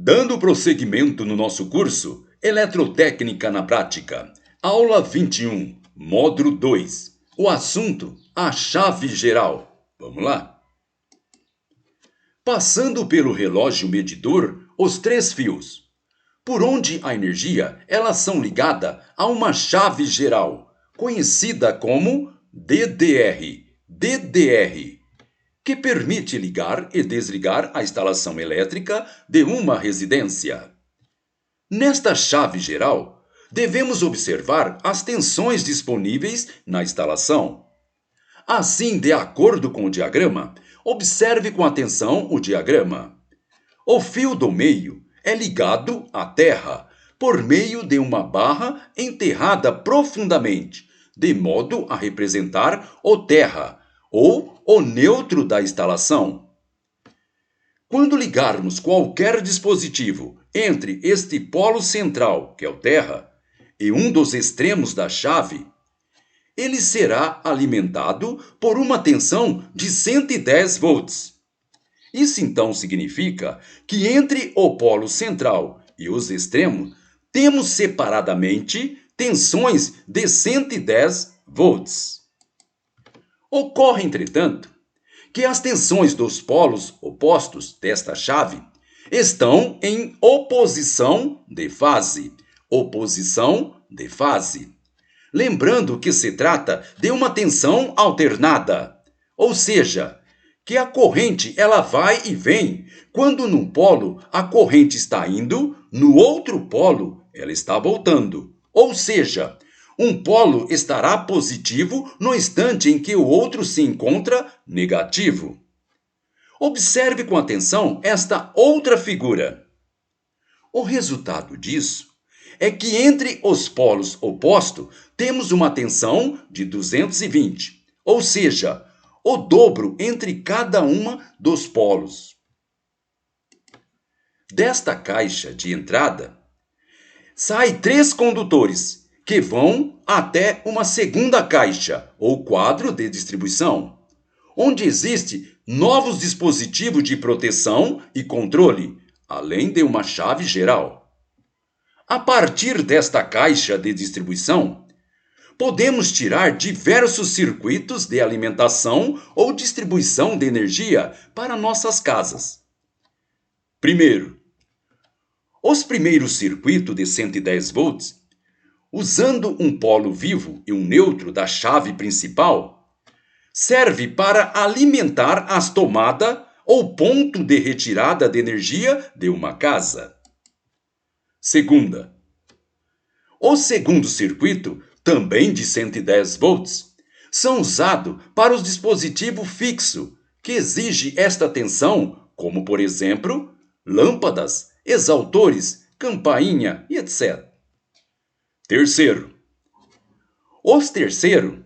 Dando prosseguimento no nosso curso Eletrotécnica na Prática, aula 21, módulo 2. O assunto, a chave geral. Vamos lá? Passando pelo relógio medidor, os três fios. Por onde a energia, elas são ligadas a uma chave geral, conhecida como DDR. DDR. Que permite ligar e desligar a instalação elétrica de uma residência. Nesta chave geral, devemos observar as tensões disponíveis na instalação. Assim, de acordo com o diagrama, observe com atenção o diagrama. O fio do meio é ligado à terra por meio de uma barra enterrada profundamente, de modo a representar o terra, ou o neutro da instalação. Quando ligarmos qualquer dispositivo entre este polo central, que é o terra, e um dos extremos da chave, ele será alimentado por uma tensão de 110 volts. Isso então significa que entre o polo central e os extremos, temos separadamente tensões de 110 volts. Ocorre, entretanto, que as tensões dos polos opostos desta chave estão em oposição de fase. Oposição de fase. Lembrando que se trata de uma tensão alternada, ou seja, que a corrente ela vai e vem. Quando num polo a corrente está indo, no outro polo ela está voltando. Ou seja, um polo estará positivo no instante em que o outro se encontra negativo. Observe com atenção esta outra figura. O resultado disso é que entre os polos opostos temos uma tensão de 220, ou seja, o dobro entre cada uma dos polos. Desta caixa de entrada, saem 3 condutores que vão até uma segunda caixa, ou quadro de distribuição, onde existe novos dispositivos de proteção e controle, além de uma chave geral. A partir desta caixa de distribuição, podemos tirar diversos circuitos de alimentação ou distribuição de energia para nossas casas. Primeiro, os primeiros circuitos de 110 volts, usando um polo vivo e um neutro da chave principal, serve para alimentar as tomadas ou ponto de retirada de energia de uma casa. Segunda, o segundo circuito, também de 110 volts, são usados para os dispositivos fixos que exigem esta tensão, como por exemplo, lâmpadas, exautores, campainha e etc. Terceiro, os terceiro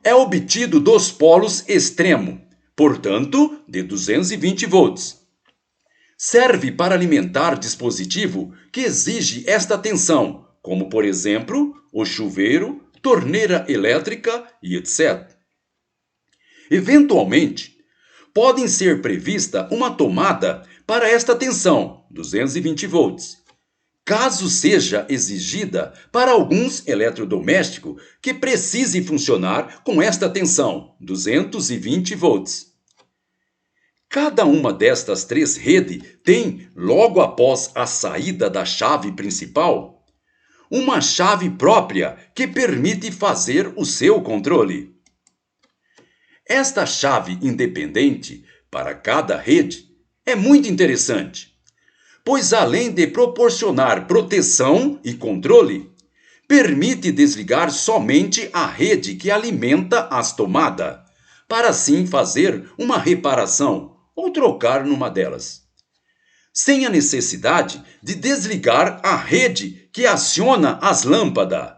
é obtido dos polos extremo, portanto, de 220 volts. Serve para alimentar dispositivo que exige esta tensão, como por exemplo, o chuveiro, torneira elétrica e etc. Eventualmente, podem ser prevista uma tomada para esta tensão, 220 volts, caso seja exigida para alguns eletrodomésticos que precisem funcionar com esta tensão, 220 volts. Cada uma destas 3 redes tem, logo após a saída da chave principal, uma chave própria que permite fazer o seu controle. Esta chave independente para cada rede é muito interessante, pois além de proporcionar proteção e controle, permite desligar somente a rede que alimenta as tomadas, para assim fazer uma reparação ou trocar numa delas, sem a necessidade de desligar a rede que aciona as lâmpadas.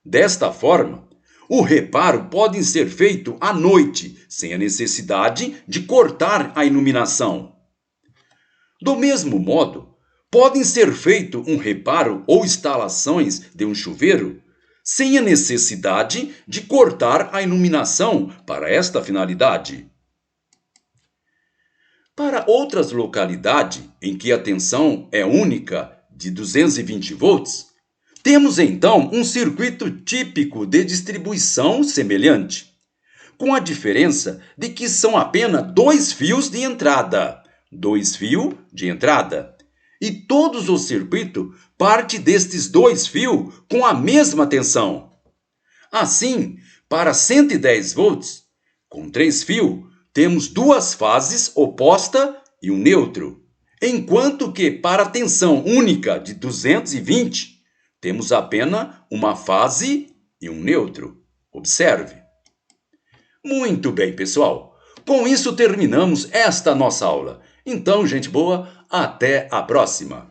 Desta forma, o reparo pode ser feito à noite, sem a necessidade de cortar a iluminação. Do mesmo modo, podem ser feito um reparo ou instalações de um chuveiro sem a necessidade de cortar a iluminação para esta finalidade. Para outras localidades em que a tensão é única de 220 volts, temos então um circuito típico de distribuição semelhante, com a diferença de que são apenas dois fios de entrada. Dois fios de entrada. E todos os circuitos partem destes dois fios com a mesma tensão. Assim, para 110 volts, com três fios, temos duas fases oposta e um neutro. Enquanto que para a tensão única de 220, temos apenas uma fase e um neutro. Observe. Muito bem, pessoal. Com isso terminamos esta nossa aula. Então, gente boa, até a próxima.